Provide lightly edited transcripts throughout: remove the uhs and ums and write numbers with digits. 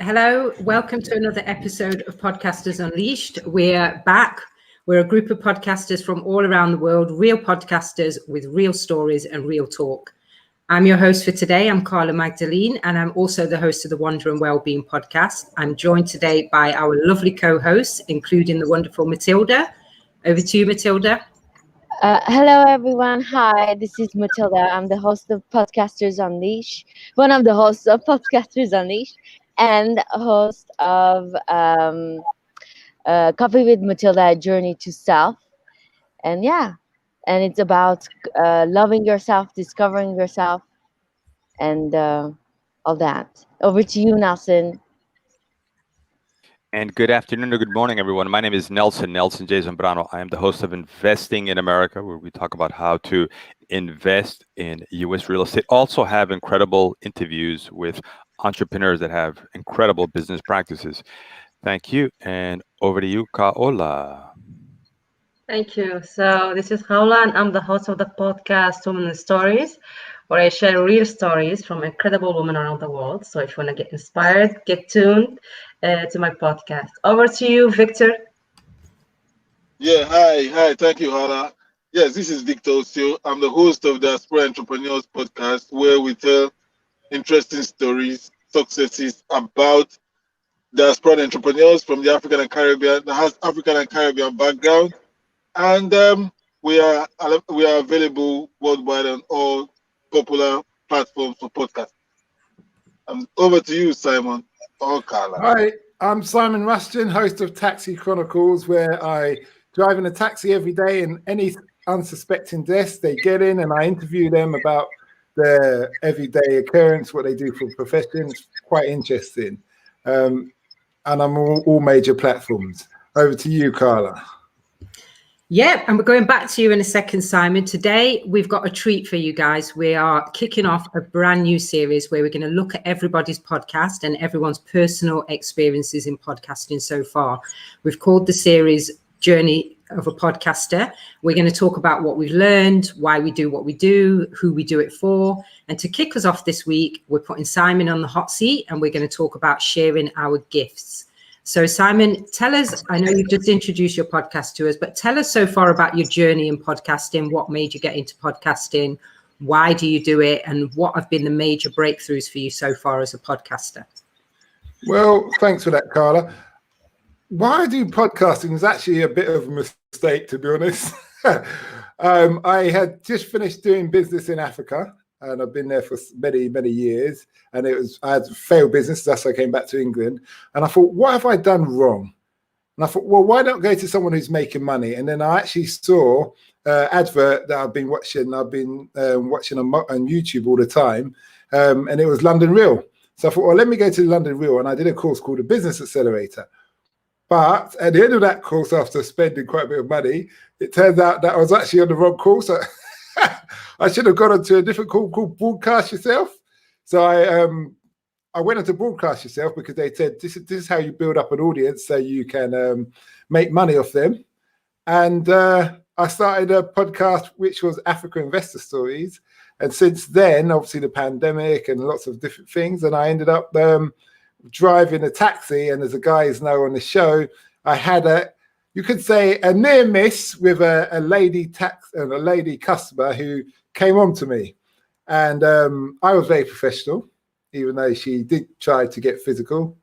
Hello, welcome to another episode of Podcasters Unleashed. We're back. We're a group of podcasters from all around the world, real podcasters with real stories and real talk. I'm your host for today. I'm Carla Magdalene, and I'm also the host of the Wonder and Wellbeing podcast. I'm joined today by our lovely co-hosts, including the wonderful Matilda. Over to you, Matilda. Hello, everyone. Hi, this is Matilda. I'm the host of Podcasters Unleashed, one of the hosts of Podcasters Unleashed, and host of Coffee with Matilda, Journey to Self. And it's about loving yourself, discovering yourself, and all that. Over to you, Nelson. And good afternoon or good morning, everyone. My name is Nelson J. Zambrano. I am the host of Investing in America, where we talk about how to invest in U.S. real estate. Also have incredible interviews with entrepreneurs that have incredible business practices. Thank you. And over to you, Kaola. Thank you. So this is Kaola, and I'm the host of the podcast Women Stories, where I share real stories from incredible women around the world. So if you want to get inspired, get tuned to my podcast. Over to you, Victor. Yeah, hi. Thank you, Hala. Yes, this is Victor Osio. I'm the host of the Diaspora Entrepreneurs Podcast, where we tell interesting stories, successes about diaspora entrepreneurs from the African and Caribbean, that has African and Caribbean background. And we are available worldwide on all popular platforms for podcasts. Over to you, Simon. Hi, I'm Simon Rushton, host of Taxi Chronicles, where I drive in a taxi every day, and any unsuspecting guests, they get in and I interview them about their everyday occurrence, what they do for profession. It's quite interesting. And I'm all major platforms. Over to you, Carla. Yeah, and we're going back to you in a second, Simon. Today, we've got a treat for you guys. We are kicking off a brand new series where we're going to look at everybody's podcast and everyone's personal experiences in podcasting so far. We've called the series Journey of a Podcaster. We're going to talk about what we've learned, why we do what we do, who we do it for. And to kick us off this week, we're putting Simon on the hot seat, and we're going to talk about sharing our gifts. So Simon, tell us, I know you've just introduced your podcast to us, but tell us so far about your journey in podcasting. What made you get into podcasting? Why do you do it? And what have been the major breakthroughs for you so far as a podcaster? Well, thanks for that, Carla. Why I do podcasting is actually a bit of a mistake, to be honest. I had just finished doing business in Africa, and I've been there for many, many years. And I had failed business. That's why I came back to England. And I thought, what have I done wrong? And I thought, well, why not go to someone who's making money? And then I actually saw an advert that I've been watching. I've been watching on YouTube all the time. And it was London Real. So I thought, well, let me go to London Real. And I did a course called the Business Accelerator. But at the end of that course, after spending quite a bit of money, it turns out that I was actually on the wrong course. I should have gone onto a different course called Broadcast Yourself. So I went into Broadcast Yourself because they said this is how you build up an audience so you can make money off them. And I started a podcast which was Africa Investor Stories. And since then, obviously the pandemic and lots of different things, and I ended up driving a taxi. And as the guys know on the show, I had you could say a near miss with a lady customer who came on to me. And I was very professional, even though she did try to get physical.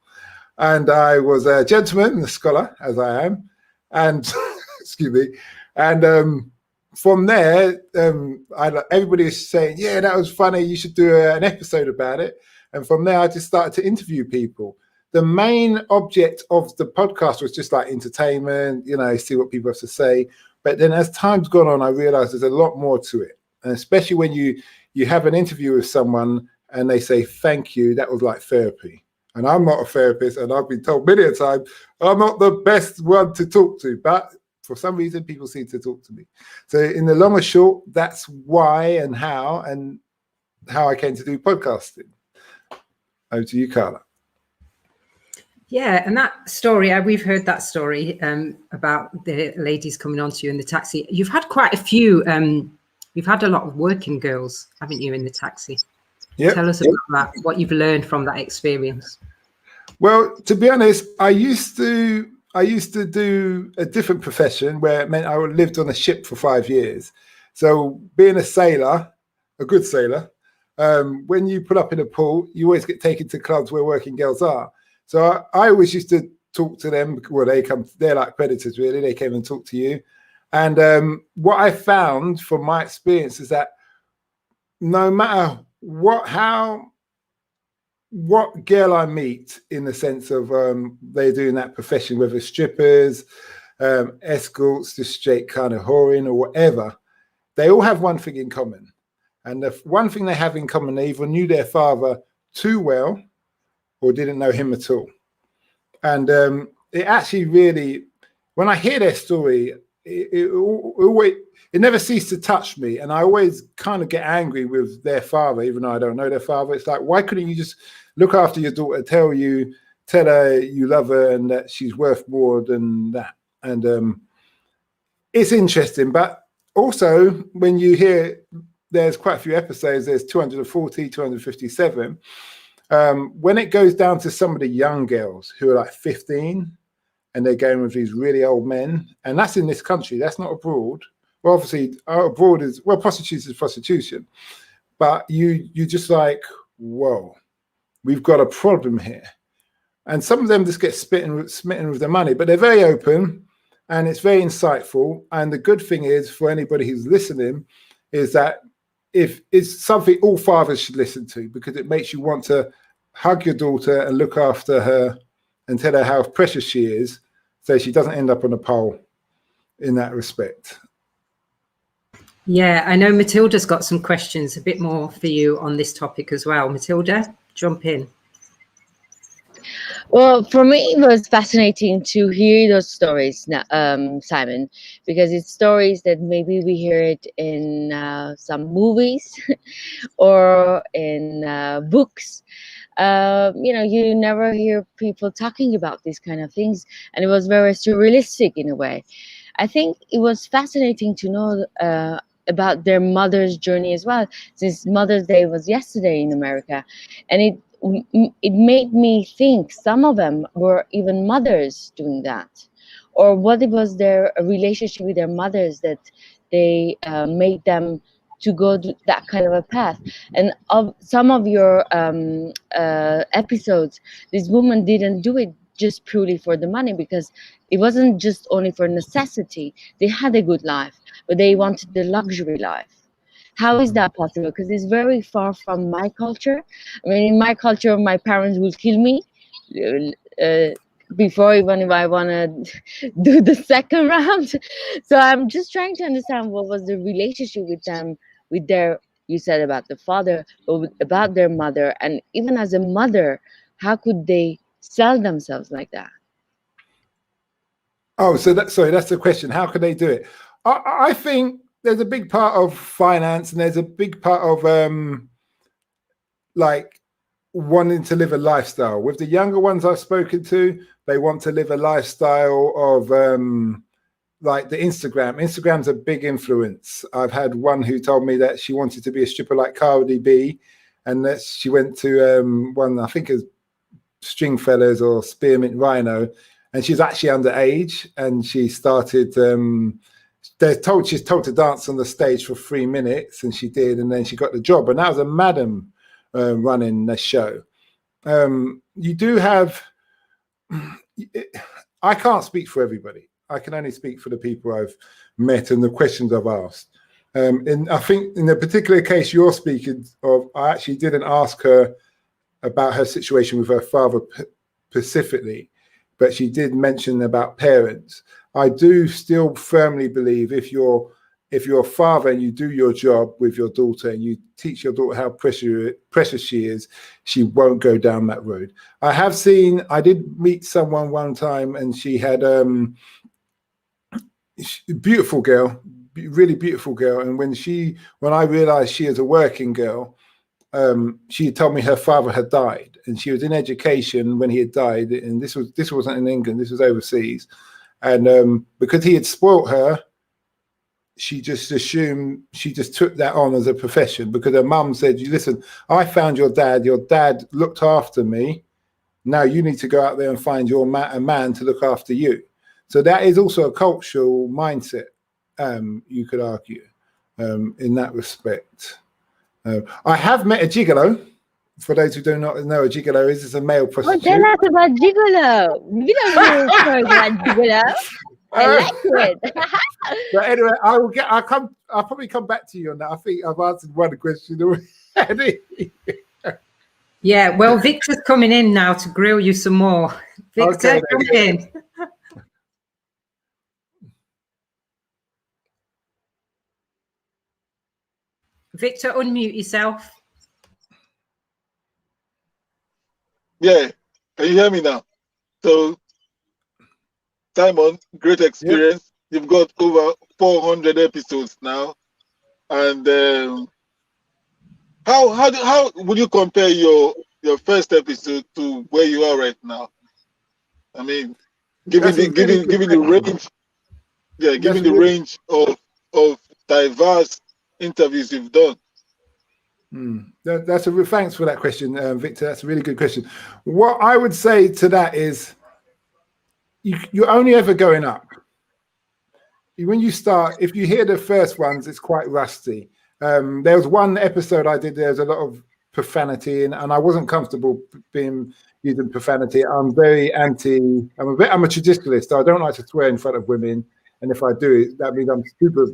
And I was a gentleman and a scholar, as I am. And, excuse me. And from there, everybody was saying, yeah, that was funny. You should do an episode about it. And from there, I just started to interview people. The main object of the podcast was just like entertainment, see what people have to say. But then as time's gone on, I realized there's a lot more to it. And especially when you have an interview with someone and they say, thank you, that was like therapy. And I'm not a therapist, and I've been told many a time, I'm not the best one to talk to, but for some reason, people seem to talk to me. So in the long and short, that's why and how I came to do podcasting. Over to you, Carla. Yeah, and that story, we've heard that story about the ladies coming on to you in the taxi. You've had quite a few, you've had a lot of working girls, haven't you, in the taxi? Yep. Tell us about that, what you've learned from that experience. Well, to be honest, I used to do a different profession where it meant I lived on a ship for 5 years. So being a sailor, a good sailor, when you put up in a port, you always get taken to clubs where working girls are. So I always used to talk to them. Well, they're like predators, really. They came and talk to you. And what I found from my experience is that no matter what girl I meet, in the sense of they're doing that profession, whether strippers, escorts, just straight kind of whoring or whatever, they all have one thing in common. And the one thing they have in common, they either knew their father too well or didn't know him at all. And it actually really, when I hear their story, it never ceased to touch me. And I always kind of get angry with their father, even though I don't know their father. It's like, why couldn't you just look after your daughter, tell her you love her and that she's worth more than that? And it's interesting. But also, when you hear, there's quite a few episodes, there's 240, 257. When it goes down to some of the young girls who are like 15 and they're going with these really old men, and that's in this country, that's not abroad. Well, obviously, abroad is, well, prostitution is prostitution. But you just like, whoa, we've got a problem here. And some of them just get smitten with the money, but they're very open and it's very insightful. And the good thing is, for anybody who's listening, is that if it's something all fathers should listen to, because it makes you want to hug your daughter and look after her and tell her how precious she is, so she doesn't end up on a pole in that respect. Yeah, I know Matilda's got some questions, a bit more for you on this topic as well. Matilda, jump in. Well, for me, it was fascinating to hear those stories, Simon, because it's stories that maybe we hear it in some movies or in books. You never hear people talking about these kind of things, and it was very surrealistic in a way. I think it was fascinating to know about their mother's journey as well, since Mother's Day was yesterday in America, and it made me think some of them were even mothers doing that, or what it was their relationship with their mothers that they made them to go that kind of a path. And of some of your episodes, this woman didn't do it just purely for the money, because it wasn't just only for necessity. They had a good life, but they wanted the luxury life. How is that possible? Because it's very far from my culture. I mean, in my culture, my parents will kill me before even if I want to do the second round. So I'm just trying to understand what was the relationship with them, with their, you said about the father, but about their mother. And even as a mother, how could they sell themselves like that? Oh, so that's the question. How can they do it? I think there's a big part of finance, and there's a big part of like wanting to live a lifestyle. With the younger ones I've spoken to, they want to live a lifestyle of like the Instagram. Instagram's a big influence. I've had one who told me that she wanted to be a stripper like Cardi B, and that she went to one, I think is Stringfellas or Spearmint Rhino, and she's actually underage, and she started she's told to dance on the stage for 3 minutes, and she did, and then she got the job, and that was a madam running the show. You do have, I can't speak for everybody. I can only speak for the people I've met and the questions I've asked. And I think in the particular case you're speaking of, I actually didn't ask her about her situation with her father specifically, but she did mention about parents. I do still firmly believe if you're a father and you do your job with your daughter and you teach your daughter how precious she is, she won't go down that road. I did meet someone one time, and she had beautiful girl, really beautiful girl. And when I realized she is a working girl, she told me her father had died, and she was in education when he had died. And this wasn't in England, this was overseas. And because he had spoilt her, she just assumed, she just took that on as a profession, because her mum said, listen, I found your dad looked after me Now you need to go out there and find a man to look after you. So that is also a cultural mindset, you could argue, in that respect. I have met a gigolo. For those who do not know, a gigolo is a male prostitute. Tell us about gigolo. We don't know stories about gigolo. I like it. But anyway, I'll probably come back to you on that. I think I've answered one question already. Yeah, well, Victor's coming in now to grill you some more. Victor, Okay, come in. Victor, unmute yourself. Yeah, can you hear me now? So, Simon, great experience. Yep. You've got over 400 episodes now, and how would you compare your first episode to where you are right now? I mean, given the range, given the range of diverse interviews you've done. Thanks for that question, Victor. That's a really good question. What I would say to that is you're only ever going up. When you start, if you hear the first ones, it's quite rusty. There was one episode I did, there's a lot of profanity, and I wasn't comfortable using profanity. I'm very I'm a traditionalist. I don't like to swear in front of women, and if I do, that means I'm super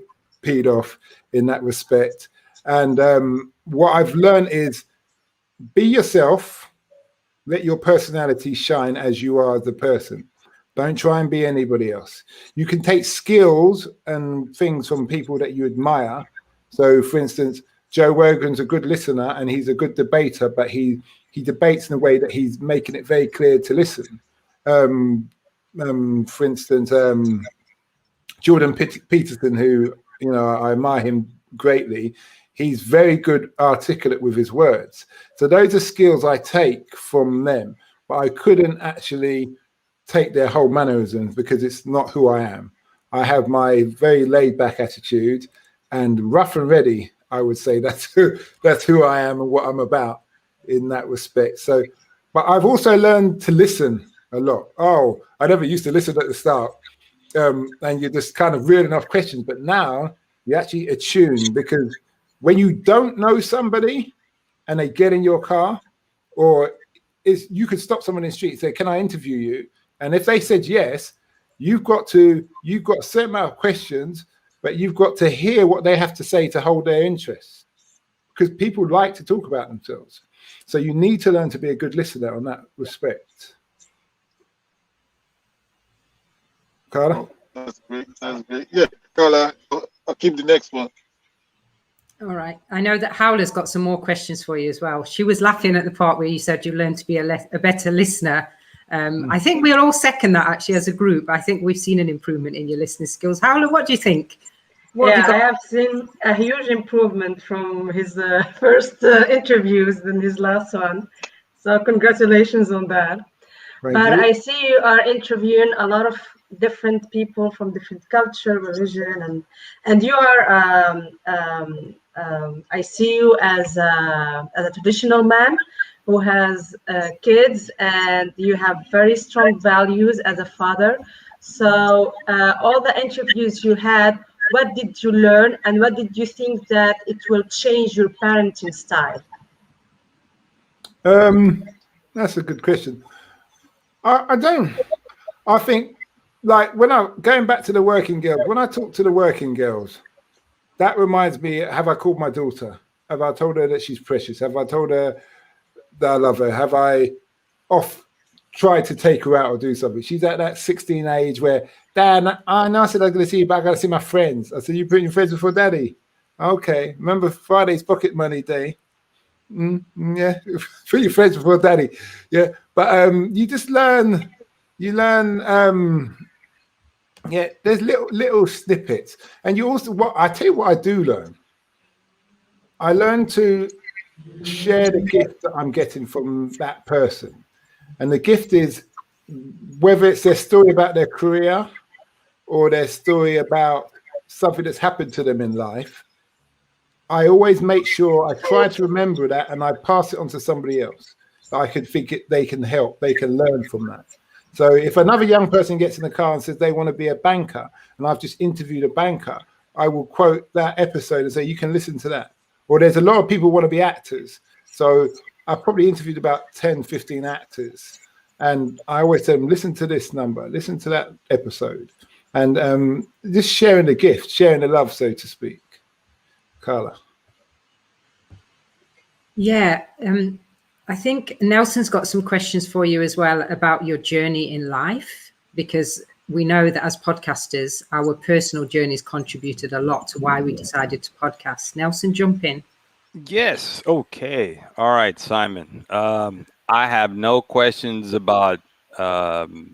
peed off in that respect. And what I've learned is be yourself, let your personality shine as you are the person. Don't try and be anybody else. You can take skills and things from people that you admire. So, for instance, Joe Rogan's a good listener and he's a good debater, but he debates in a way that he's making it very clear to listen. For instance, Jordan Peterson, who, I admire him greatly, he's very good articulate with his words. So those are skills I take from them, but I couldn't actually take their whole mannerisms because it's not who I am. I have my very laid back attitude, and rough and ready, I would say that's who I am and what I'm about in that respect. So, but I've also learned to listen a lot. Oh, I never used to listen at the start. And you're just kind of reeling off questions, but now you actually attune, because when you don't know somebody and they get in your car, or you could stop someone in the street and say, "Can I interview you?" And if they said yes, you've got a certain amount of questions, but you've got to hear what they have to say to hold their interest, because people like to talk about themselves. So you need to learn to be a good listener on that respect. Carla? That's great. Yeah, Carla, I'll keep the next one. All right. I know that Howler's got some more questions for you as well. She was laughing at the part where you said you learned to be a better listener. I think we'll all second that, actually, as a group. I think we've seen an improvement in your listening skills. Howler, what do you think? I have seen a huge improvement from his first interviews than his last one. So congratulations on that. Thank you. I see you are interviewing a lot of different people from different culture, religion, and you are. I see you as a traditional man who has kids, and you have very strong values as a father. So all the interviews you had, what did you learn, and what did you think that it will change your parenting style? That's a good question. I think, like, going back to the working girls, when I talk to the working girls, that reminds me, have I called my daughter? Have I told her that she's precious? Have I told her that I love her? Have I tried to take her out or do something? She's at that 16 age where, Dad, I know I said I was going to see you, but I got to see my friends. I said, you putting your friends before Daddy? Okay. Remember Friday's pocket money day? Yeah. Put your friends before Daddy. Yeah. But you just learn. Yeah, there's little snippets, and you also, I tell you what I do learn. I learn to share the gift that I'm getting from that person, and the gift is whether it's their story about their career or their story about something that's happened to them in life. I always make sure I try to remember that, and I pass it on to somebody else, I could think they can help, they can learn from that. So if another young person gets in the car and says they want to be a banker, and I've just interviewed a banker, I will quote that episode and say, you can listen to that. Or there's a lot of people who want to be actors. So I probably interviewed about 10, 15 actors. And I always tell them, listen to this number, listen to that episode. And just sharing the gift, sharing the love, so to speak. Carla. Yeah, I think Nelson's got some questions for you as well about your journey in life, because we know that as podcasters, our personal journeys contributed a lot to why we decided to podcast. Nelson, jump in. Yes. Okay. All right, Simon. I have no questions about the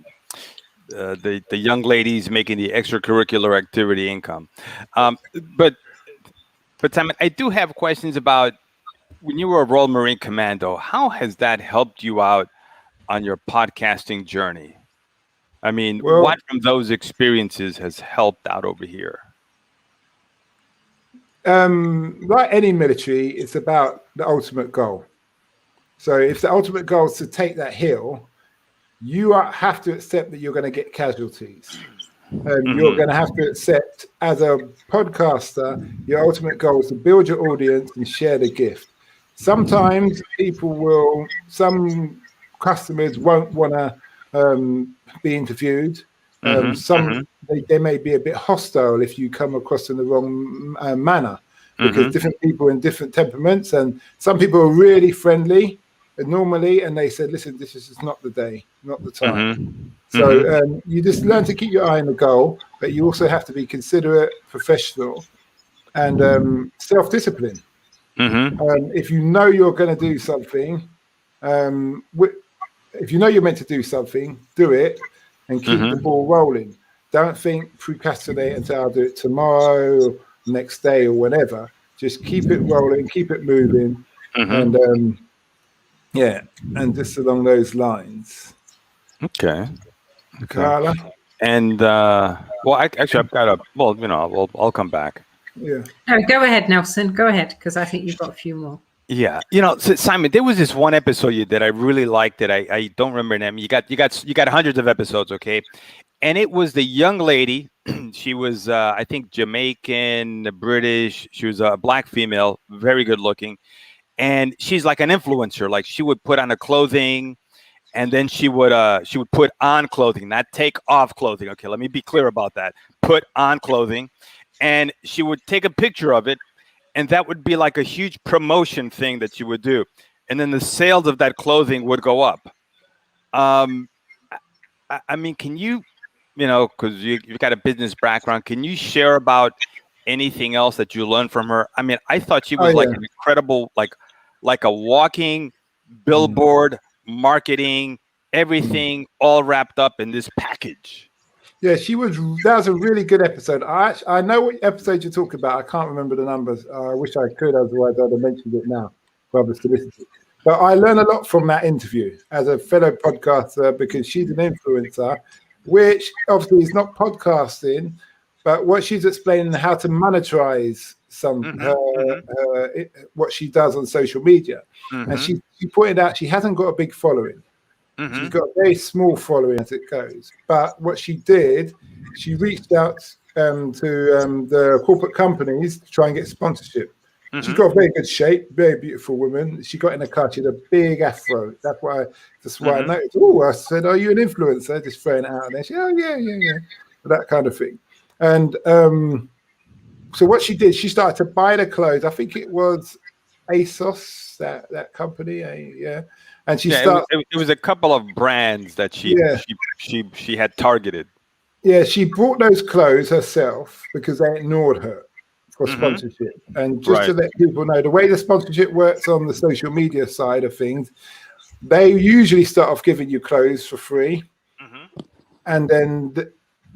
young ladies making the extracurricular activity income. But Simon, I do have questions about when you were a Royal Marine Commando. How has that helped you out on your podcasting journey? I mean, what from those experiences has helped out over here? Like any military, it's about the ultimate goal. So if the ultimate goal is to take that hill, you have to accept that you're going to get casualties. And you're going to have to accept, as a podcaster, your ultimate goal is to build your audience and share the gift. Sometimes some customers won't want to be interviewed. They may be a bit hostile if you come across in the wrong manner, because different people in different temperaments, and some people are really friendly normally, and they said, listen, this is just not the day, not the time. So you just learn to keep your eye on the goal, but you also have to be considerate, professional, and self-discipline. If you know you're going to do something, if you know you're meant to do something, do it and keep the ball rolling. Don't think procrastinate and say I'll do it tomorrow, next day, or whenever. Just keep it rolling, keep it moving, and and just along those lines. Okay. Carla? And I've got a. Well, I'll come back. Yeah. No, go ahead, Nelson. Go ahead, because I think you've got a few more. Yeah, so Simon, there was this one episode you did I really liked it. I don't remember her name. You got hundreds of episodes, okay? And it was the young lady. She was I think Jamaican, British. She was a black female, very good looking, and she's like an influencer. Like she would put on a clothing, and then she would put on clothing, not take off clothing. Okay, let me be clear about that. Put on clothing, and she would take a picture of it. And that would be like a huge promotion thing that you would do. And then the sales of that clothing would go up. I mean, can you, because you've got a business background, can you share about anything else that you learned from her? I mean, I thought she was an incredible, like a walking billboard, marketing, everything all wrapped up in this package. Yeah, that was a really good episode. I know what episode you're talking about. I can't remember the numbers. I wish I could, otherwise I'd have mentioned it now for others to listen to. But I learned a lot from that interview as a fellow podcaster, because she's an influencer, which obviously is not podcasting, but what she's explaining how to monetize what she does on social media. And she pointed out she hasn't got a big following. She's got a very small following as it goes. But what she did, she reached out to the corporate companies to try and get sponsorship. She's got a very good shape, very beautiful woman. She got in the car, she had a big afro. That's why I noticed. Oh, I said, are you an influencer? Just throwing it out there. She said, oh, yeah. That kind of thing. And so what she did, she started to buy the clothes. I think it was ASOS, that company, yeah. And she started. It was a couple of brands that she had targeted. Yeah, she bought those clothes herself because they ignored her for sponsorship. And just to let people know, the way the sponsorship works on the social media side of things, they usually start off giving you clothes for free, and then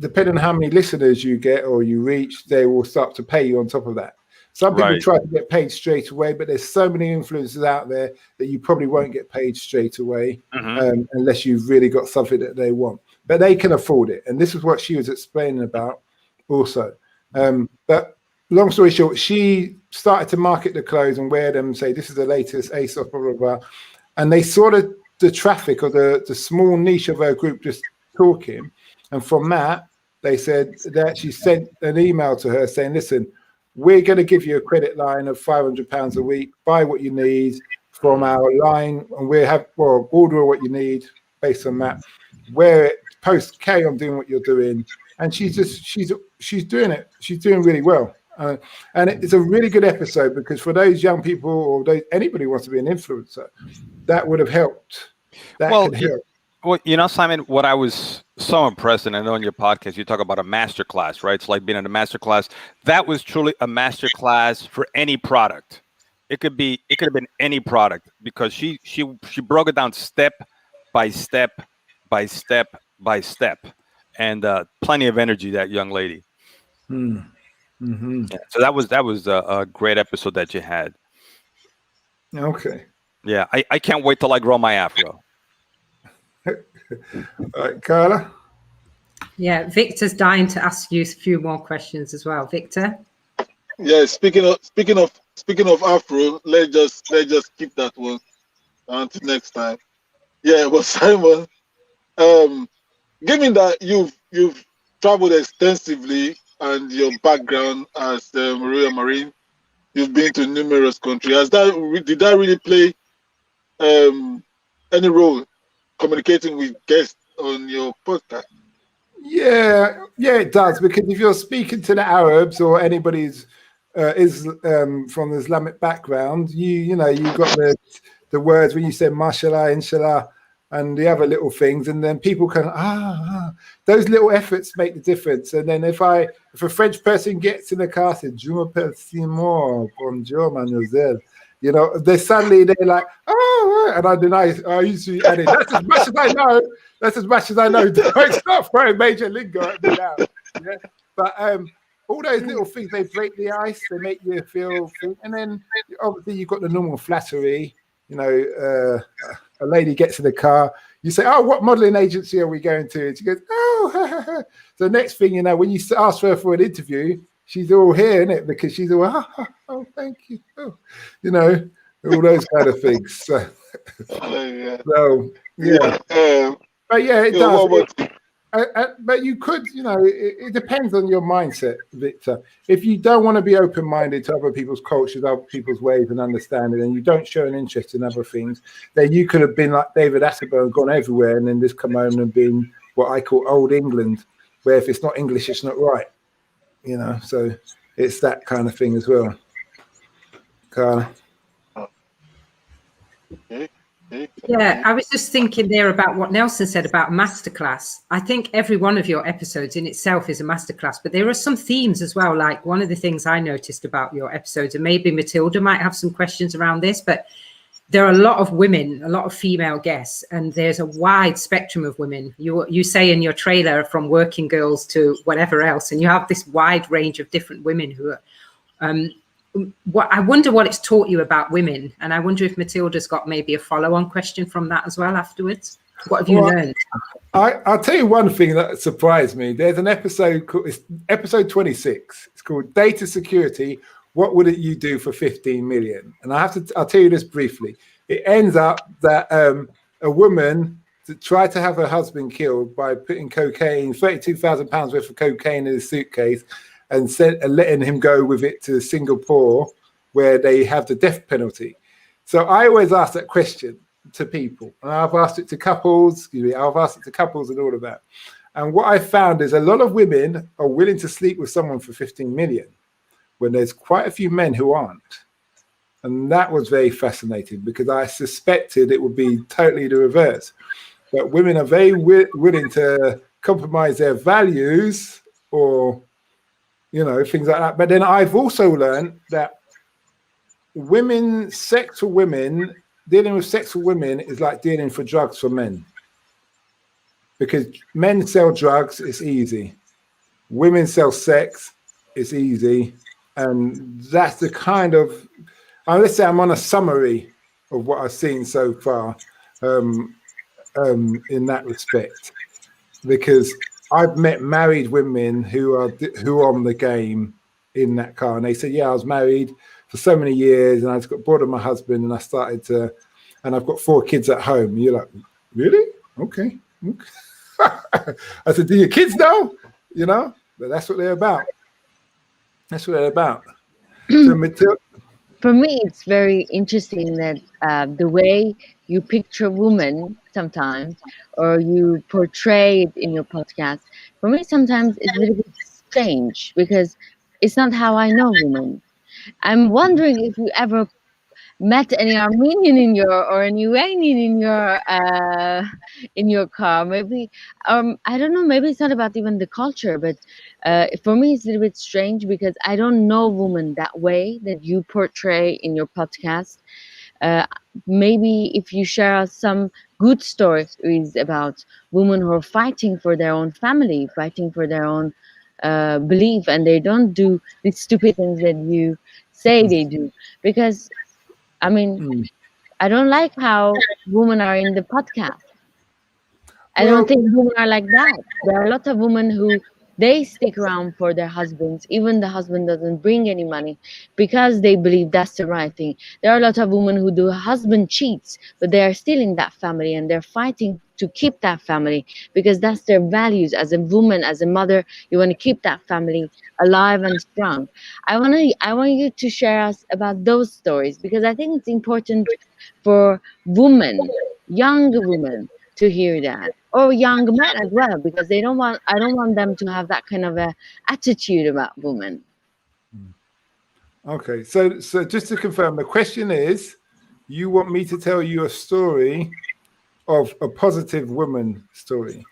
depending on how many listeners you get or you reach, they will start to pay you on top of that. Some people try to get paid straight away, but there's so many influencers out there that you probably won't get paid straight away unless you've really got something that they want. But they can afford it. And this is what she was explaining about also. But long story short, she started to market the clothes and wear them, say, this is the latest ASOS, blah, blah, blah. and they saw the traffic or the small niche of her group just talking, and from that they actually sent an email to her saying, listen, we're going to give you a credit line of £500 a week, buy what you need from our line, and order what you need based on that. Carry on doing what you're doing. And she's doing it. She's doing really well. And it's a really good episode, because for those young people or anybody who wants to be an influencer, that would have helped. Could help. Well, Simon, what I was so impressed, and I know in your podcast you talk about a master class, right? It's like being in a master class. That was truly a master class for any product. It could have been any product, because she broke it down step by step by step by step, and plenty of energy, that young lady. Mm-hmm. Yeah, so that was a great episode that you had. Okay. Yeah, I can't wait till I grow my afro. All right, Carla. Yeah, Victor's dying to ask you a few more questions as well. Victor. Yeah, speaking of afro, let's just keep that one until next time. Yeah, but Simon, given that you've traveled extensively and your background as a Royal Marine, you've been to numerous countries. Did that really play any role communicating with guests on your podcast? Yeah, it does, because if you're speaking to the Arabs or anybody's from the Islamic background, you got the words when you say mashallah, inshallah, and the other little things, and then people can those little efforts make the difference. And then if a French person gets in the car, says "Je m'appelle Simon, bonjour mademoiselle," they're like, oh, and I usually add it. That's as much as I know. That's as much as I know. It's not throwing major lingo at me now. Yeah? But all those little things, they break the ice. They make you feel. And then obviously you've got the normal flattery. A lady gets in the car. You say, "Oh, what modeling agency are we going to?" And she goes, "Oh." So next thing you know, when you ask her for an interview, she's all here, isn't it? Because she's all, "Oh, thank you." Oh, all those kind of things. So, yeah. But yeah, it does. But you could, it depends on your mindset, Victor. If you don't want to be open-minded to other people's cultures, other people's ways and understanding, and you don't show an interest in other things, then you could have been like David Attenborough and gone everywhere, and then just come home and been what I call old England, where if it's not English, it's not right. So it's that kind of thing as well. Carla. Yeah, I was just thinking there about what Nelson said about masterclass. I think every one of your episodes in itself is a masterclass, but there are some themes as well. Like one of the things I noticed about your episodes, and maybe Matilda might have some questions around this, but there are a lot of women, a lot of female guests, and there's a wide spectrum of women. You say in your trailer from working girls to whatever else, and you have this wide range of different women who are I wonder what it's taught you about women, and I wonder if Matilda's got maybe a follow-on question from that as well afterwards. What have you learned? I'll tell you one thing that surprised me. There's an episode called episode 26. It's called Data Security. What would you do for 15 million? And I'll tell you this briefly. It ends up that a woman tried to have her husband killed by putting cocaine, £32,000 worth of cocaine in his suitcase, and letting him go with it to Singapore, where they have the death penalty. So I always ask that question to people, and I've asked it to couples. I've asked it to couples and all of that. And what I found is a lot of women are willing to sleep with someone for 15 million, when there's quite a few men who aren't. And that was very fascinating, because I suspected it would be totally the reverse. But women are very willing to compromise their values or things like that. But then I've also learned that dealing with sex for women is like dealing for drugs for men. Because men sell drugs, it's easy. Women sell sex, it's easy. And that's the kind of, let's say I'm on a summary of what I've seen so far in that respect. Because I've met married women who are on the game in that car, and they say, "Yeah, I was married for so many years, and I just got bored of my husband, and I started to and I've got 4 kids at home. You're like, really? Okay. I said, do your kids know? You know, but that's what they're about. That's what they're about. So for me, it's very interesting that the way you picture women sometimes, or you portray it in your podcast, for me, sometimes it's a little bit strange because it's not how I know women. I'm wondering if you ever met any Armenian in your, or an Iranian in your car. Maybe I don't know. Maybe it's not about even the culture, but for me, it's a little bit strange because I don't know women that way that you portray in your podcast. Maybe if you share some good stories about women who are fighting for their own family, fighting for their own belief, and they don't do these stupid things that you say they do. Because I mean, I don't like how women are in the podcast. I don't think women are like that. There are a lot of women who they stick around for their husbands, even the husband doesn't bring any money, because they believe that's the right thing. There are a lot of women who do husband cheats, but they are still in that family and they're fighting to keep that family because that's their values. As a woman, as a mother, you want to keep that family alive and strong. I want you to share us about those stories because I think it's important for women, young women, to hear that, or young men as well, because I don't want them to have that kind of a attitude about women. Okay, so just to confirm, the question is, you want me to tell you a story of a positive woman story?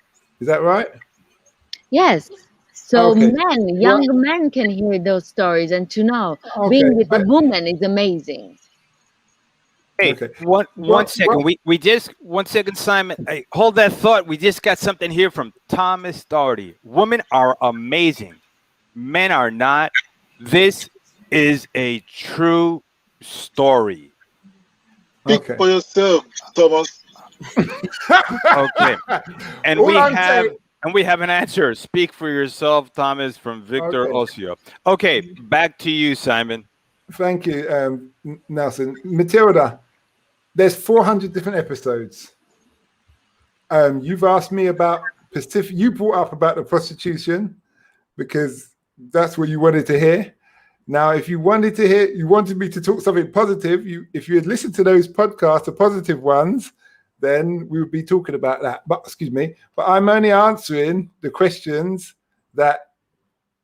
Is that right? Yes. So Okay. young men can hear those stories and to know being with a woman is amazing. Hey, okay. One second. We just 1 second, Simon. Hey, hold that thought. We just got something here from Thomas Doherty. Women are amazing. Men are not. This is a true story. Speak for yourself, Thomas. Okay. And we have an answer. Speak for yourself, Thomas, from Victor Osio. Okay, back to you, Simon. Thank you, Nelson. Matilda, there's 400 different episodes. You've asked me about Pacific. You brought up about the prostitution because that's what you wanted to hear. Now, if you wanted me to talk something positive, if you had listened to those podcasts, the positive ones, then we would be talking about that. But I'm only answering the questions that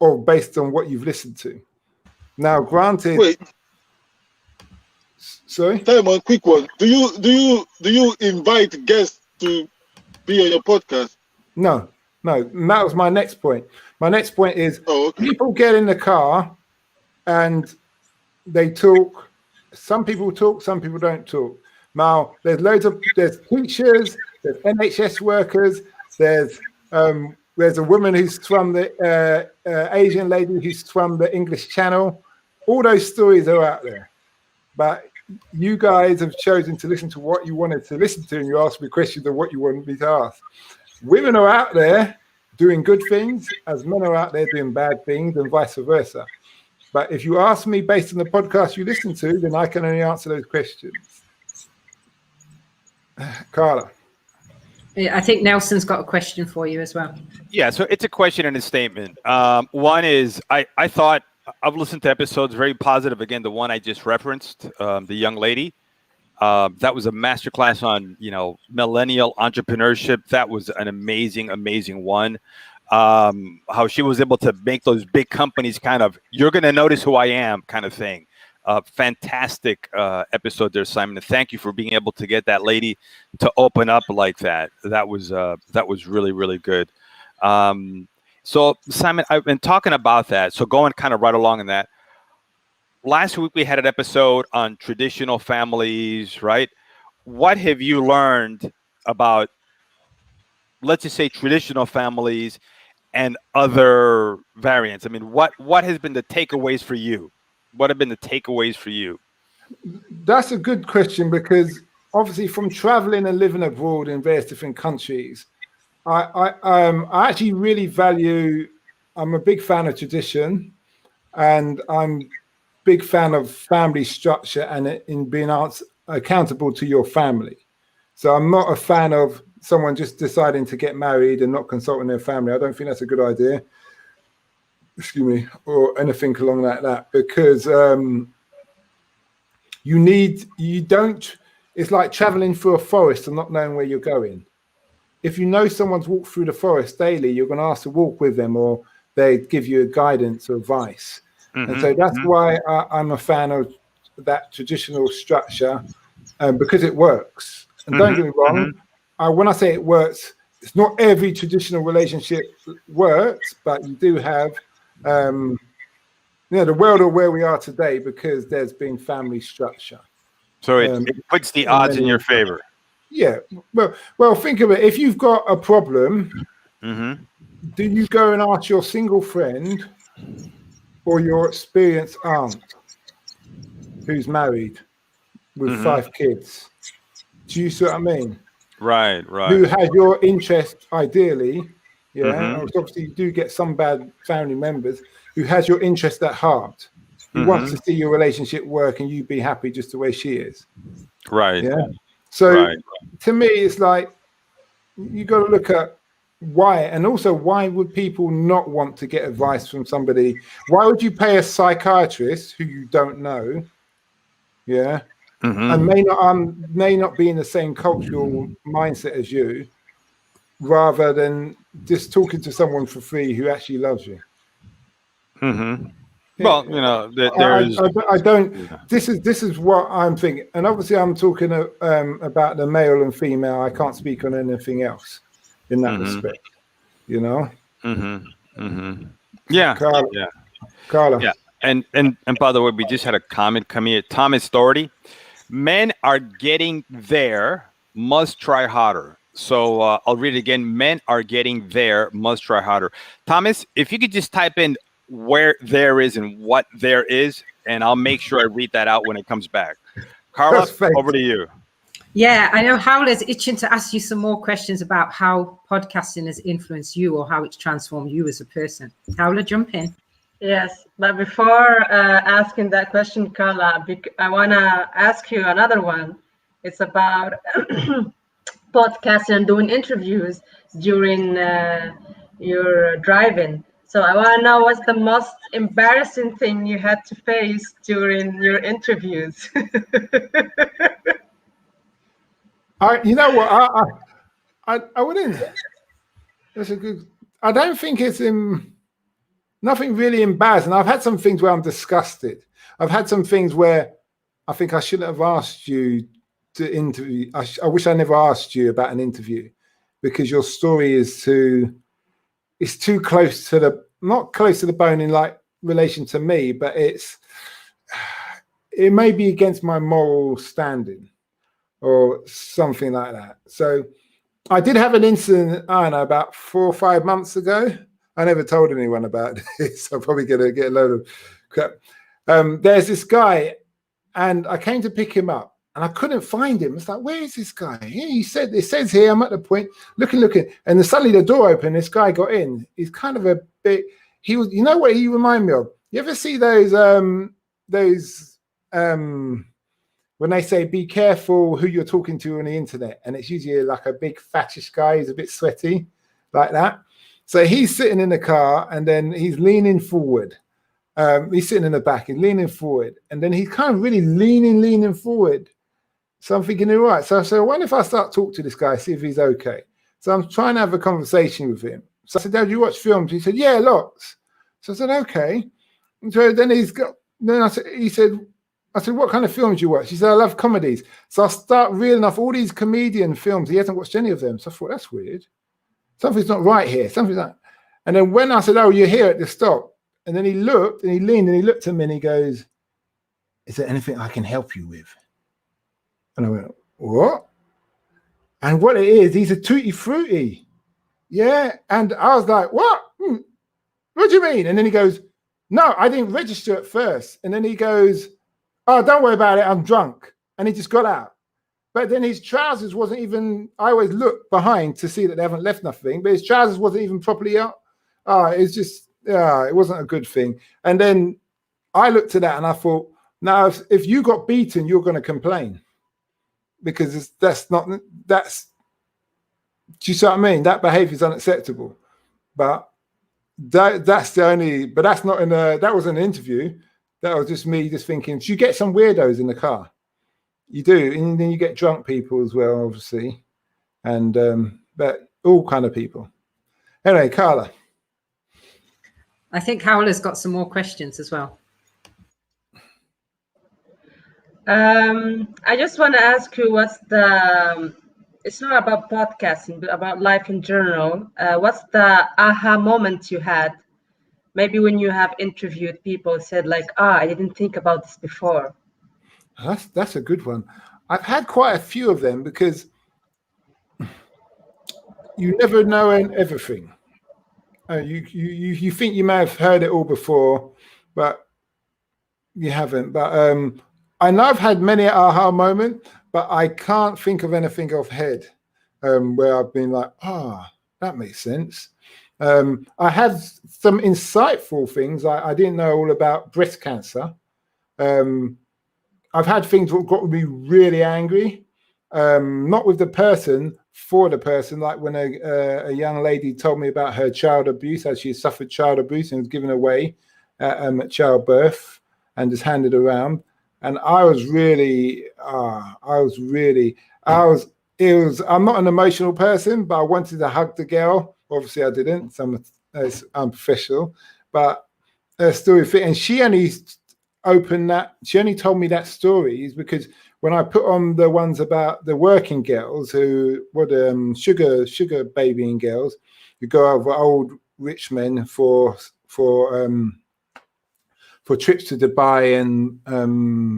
are based on what you've listened to. Now, granted. Wait. Sorry? Simon, quick one. Do you invite guests to be on your podcast? No. And that was my next point. My next point is people get in the car and they talk. Some people talk, some people don't talk. Now, there's teachers, there's NHS workers, there's a woman who's from the Asian lady who's from the English Channel. All those stories are out there. But you guys have chosen to listen to what you wanted to listen to, and you asked me questions of what you wanted me to ask. Women are out there doing good things, as men are out there doing bad things, and vice versa. But if you ask me based on the podcast you listen to, then I can only answer those questions. Carla. I think Nelson's got a question for you as well. Yeah, so it's a question and a statement. One is, I thought I've listened to episodes very positive. Again, the one I just referenced, the young lady, that was a masterclass on, millennial entrepreneurship. That was an amazing, amazing one. How she was able to make those big companies kind of, you're going to notice who I am kind of thing. Fantastic episode there, Simon. And thank you for being able to get that lady to open up like that. That was really, really good. So, Simon, I've been talking about that. So going kind of right along in that. Last week we had an episode on traditional families, right? What have you learned about, let's just say, traditional families and other variants? I mean, what has been the takeaways for you? What have been the takeaways for you? That's a good question because obviously from traveling and living abroad in various different countries, I actually really value, I'm a big fan of tradition and I'm a big fan of family structure and in being accountable to your family. So I'm not a fan of someone just deciding to get married and not consulting their family. I don't think that's a good idea. Excuse me, or anything along that, because it's like traveling through a forest and not knowing where you're going. If you know someone's walked through the forest daily, you're going to ask to walk with them, or they give you guidance or advice. And so that's why I'm a fan of that traditional structure, because it works. And don't get me wrong, when I say it works, it's not every traditional relationship works, but you do have the world of where we are today because there's been family structure. So it puts the odds in your favor. Yeah. Well, think of it. If you've got a problem, do you go and ask your single friend or your experienced aunt who's married with 5 kids? Do you see what I mean? Right. Who has your interest ideally? Yeah. Obviously, you do get some bad family members who has your interest at heart. Who wants to see your relationship work and you be happy just the way she is. Right. Yeah. So to me, it's like you got to look at why, and also why would people not want to get advice from somebody? Why would you pay a psychiatrist who you don't know? Yeah. And may not be in the same cultural mindset as you, rather than just talking to someone for free who actually loves you. Well, there's. I don't. This is what I'm thinking, and obviously I'm talking about the male and female. I can't speak on anything else in that respect. Yeah. Carla. Yeah. And by the way, we just had a comment come here. Thomas Doherty. Men are getting there, must try harder. So I'll read it again. Men are getting there, must try harder. Thomas, if you could just type in where there is and what there is, and I'll make sure I read that out when it comes back. Carla, over to you. Yeah, I know Howler's itching to ask you some more questions about how podcasting has influenced you or how it's transformed you as a person. Howler, jump in. Yes, but before asking that question, Carla, I want to ask you another one. It's about podcasting and doing interviews during your driving. So I want to know what's the most embarrassing thing you had to face during your interviews. You know what? I wouldn't. That's a good. I don't think it's nothing really embarrassing. I've had some things where I'm disgusted. I've had some things where I think I shouldn't have asked you to interview. I wish I never asked you about an interview because your story is too close to not close to the bone in like relation to me, but it may be against my moral standing or something like that. So I did have an incident, I don't know, about 4 or 5 months ago. I never told anyone about this. I'm probably going to get a load of crap. There's this guy, and I came to pick him up, and I couldn't find him. It's like, where is this guy? Yeah, it says here, I'm at the point, looking, and then suddenly the door opened. This guy got in. He's kind of a bit. He was. You know what he reminded me of? You ever see those when they say be careful who you're talking to on the internet, and it's usually like a big fattish guy who's a bit sweaty, like that. So he's sitting in the car and then he's leaning forward. He's sitting in the back and leaning forward. And then he's kind of really leaning forward. So I'm thinking, all right. So I said, I wonder if I start talking to this guy, see if he's okay. So I'm trying to have a conversation with him. So I said, Dad, do you watch films? He said, yeah, lots. So I said, okay. And so then I said, what kind of films do you watch? He said, I love comedies. So I start reeling off all these comedian films. He hasn't watched any of them. So I thought, that's weird. Something's not right here. Something's not. And then when I said, oh, you're here at the stop. And then he looked and he leaned and he looked at me and he goes, is there anything I can help you with? And I went, what? And what it is, he's a tutti frutti. Yeah. And I was like, what? What do you mean? And then he goes, no, I didn't register at first. And then he goes, oh, don't worry about it. I'm drunk. And he just got out. But then his trousers wasn't even, I always look behind to see that they haven't left nothing, but his trousers wasn't even properly out. It's just, it wasn't a good thing. And then I looked at that and I thought, now, if you got beaten, you're going to complain. because that's do you see what I mean? That behavior is unacceptable. But that's the only, but that's not that was an interview. That was just me just thinking, you get some weirdos in the car. You do. And then you get drunk people as well, obviously. And, but all kind of people. Anyway, Carla. I think Howler's got some more questions as well. I just want to ask you, what's the, it's not about podcasting, but about life in general. What's the aha moment you had? Maybe when you have interviewed people, said like, I didn't think about this before. That's a good one. I've had quite a few of them because you never know everything. You think you may have heard it all before, but you haven't. But I know I've had many aha moments, but I can't think of anything offhand where I've been like, that makes sense. I had some insightful things. I didn't know all about breast cancer. I've had things that got me really angry, not with the person, for the person, like when a young lady told me about her child abuse, how she suffered child abuse and was given away at childbirth and just handed around. And I'm not an emotional person, but I wanted to hug the girl. Obviously I didn't, so it's unprofessional, but a story fit. And she only told me that story is because when I put on the ones about the working girls who were sugar babying girls who go over old rich men for trips to Dubai and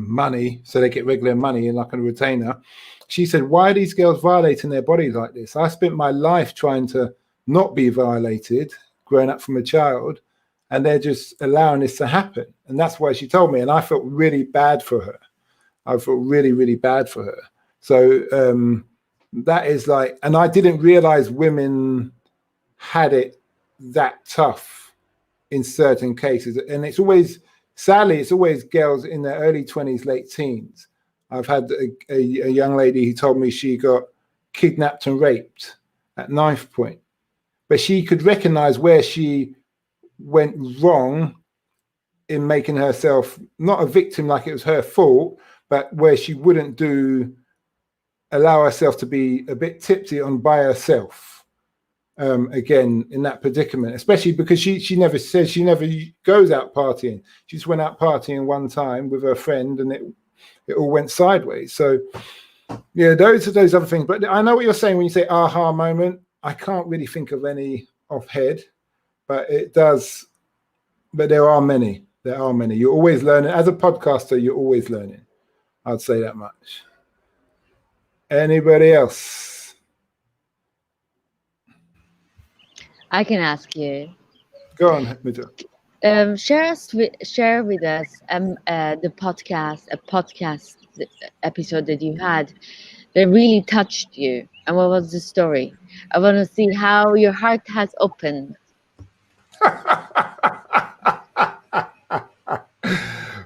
money, so they get regular money and like a retainer. She said, why are these girls violating their bodies like this? I spent my life trying to not be violated, growing up from a child, and they're just allowing this to happen. And that's why she told me, and I felt really bad for her. I felt really, really bad for her. So that is like, and I didn't realize women had it that tough in certain cases. And it's always, sadly, it's always girls in their early 20s, late teens. I've had a young lady who told me she got kidnapped and raped at knife point, but she could recognize where she went wrong in making herself not a victim like it was her fault, but where she wouldn't allow herself to be a bit tipsy on by herself. Again, in that predicament, especially because she never says, she never goes out partying. She just went out partying one time with her friend and it all went sideways. So yeah, those other things. But I know what you're saying when you say aha moment. I can't really think of any offhead, but it does. But there are many. There are many. You're always learning. As a podcaster, you're always learning. I'd say that much. Anybody else? I can ask you. Go on, Mito. Share with us the podcast episode that you had that really touched you, and what was the story? I want to see how your heart has opened.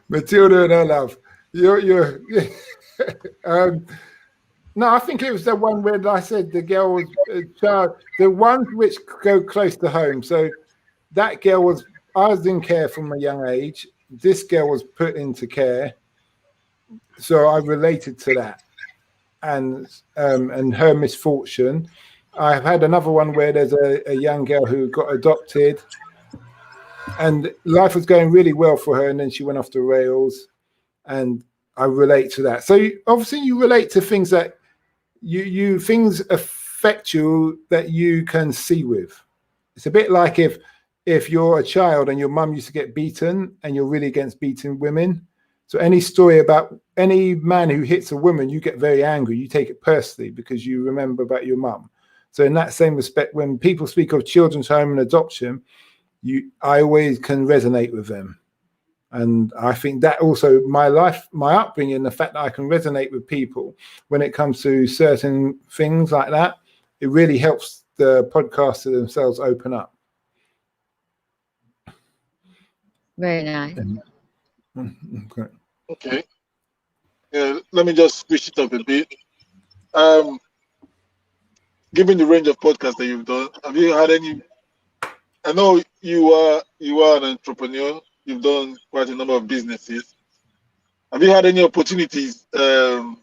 Matilda and her love. You're no, I think it was the one where I said the girl was a child. The ones which go close to home. So that girl I was in care from a young age. This girl was put into care. So I related to that and her misfortune. I've had another one where there's a young girl who got adopted and life was going really well for her. And then she went off the rails and I relate to that. So obviously you relate to things that things affect you that you can see with. It's a bit like if you're a child and your mum used to get beaten and you're really against beating women. So any story about any man who hits a woman, you get very angry. You take it personally because you remember about your mum. So in that same respect, when people speak of children's home and adoption, I always can resonate with them. And I think that also my upbringing, the fact that I can resonate with people when it comes to certain things like that, it really helps the podcaster themselves open up. Very nice. Okay. Okay. Yeah, let me just switch it up a bit. Given the range of podcasts that you've done, have you had any? I know you are an entrepreneur. You've done quite a number of businesses. Have you had any opportunities during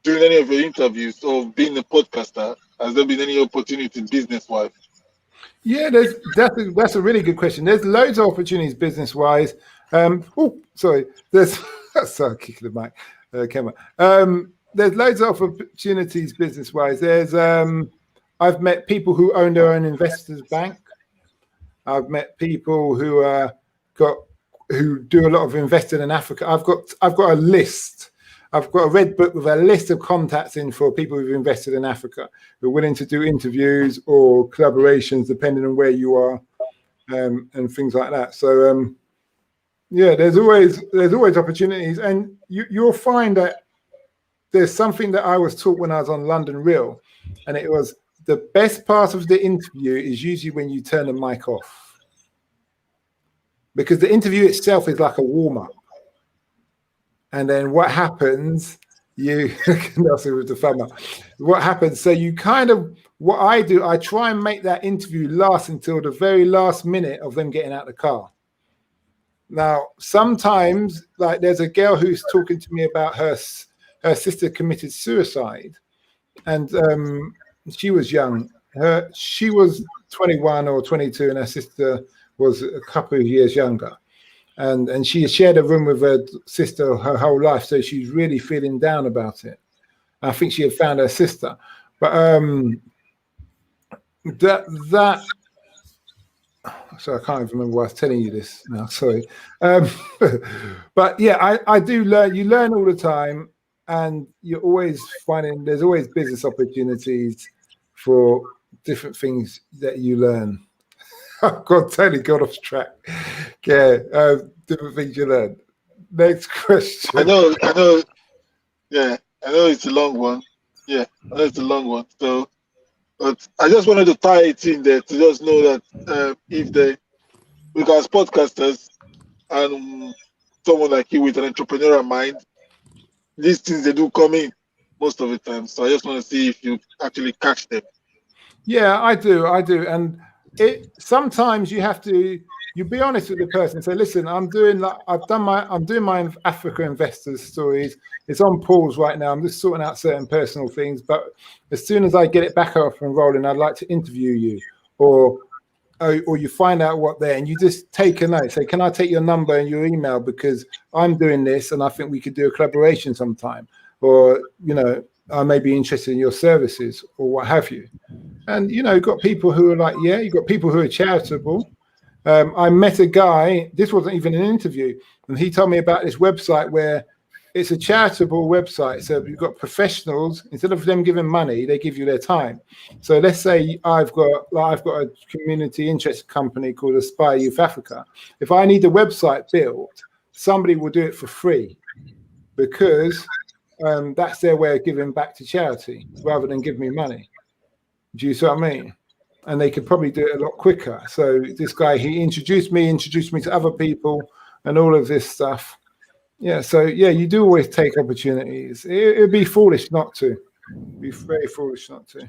any of your interviews of being a podcaster? Has there been any opportunity business-wise? Yeah, that's a really good question. There's loads of opportunities business-wise. Sorry, sorry, kicking the mic, camera. There's loads of opportunities business-wise. There's I've met people who own their own investors bank. I've met people who do a lot of investing in Africa. I've got a list. I've got a red book with a list of contacts in for people who've invested in Africa who are willing to do interviews or collaborations depending on where you are, and things like that. So yeah, there's always opportunities, and you'll find that there's something that I was taught when I was on London Real, and it was the best part of the interview is usually when you turn the mic off, because the interview itself is like a warm-up. And then what happens, with the thumb up. What happens, so you what I do, I try and make that interview last until the very last minute of them getting out of the car. Now, sometimes, like there's a girl who's talking to me about her sister committed suicide, and she was young. She was 21 or 22, and her sister was a couple of years younger. And she shared a room with her sister her whole life, so she's really feeling down about it. I think she had found her sister, but so I can't even remember why I was telling you this now. Sorry, but yeah, I do learn. You learn all the time, and you're always finding there's always business opportunities for different things that you learn. God, totally got off track. Yeah, different things you learn. Next question. I know. Yeah, I know it's a long one. Yeah, I know it's a long one. So, but I just wanted to tie it in there to just know that because podcasters and someone like you with an entrepreneurial mind, these things they do come in most of the time. So I just want to see if you actually catch them. Yeah, I do, and sometimes you have to be honest with the person and say, listen, I'm doing my Africa investors stories. It's on pause right now. I'm just sorting out certain personal things, but as soon as I get it back up and rolling, I'd like to interview you, or you find out what there, and you just take a note. Say, can I take your number and your email, because I'm doing this and I think we could do a collaboration sometime, or I may be interested in your services or what have you. And you've got people who are like, you've got people who are charitable. I met a guy, this wasn't even an interview, and he told me about this website where it's a charitable website. So you've got professionals, instead of them giving money, they give you their time. So let's say I've got a community interest company called Aspire Youth Africa. If I need a website built, somebody will do it for free, because that's their way of giving back to charity rather than give me money. Do you see what I mean? And they could probably do it a lot quicker. So this guy, he introduced me to other people and all of this stuff. Yeah, so yeah, you do always take opportunities. It'd be foolish not to. It'd be very foolish not to.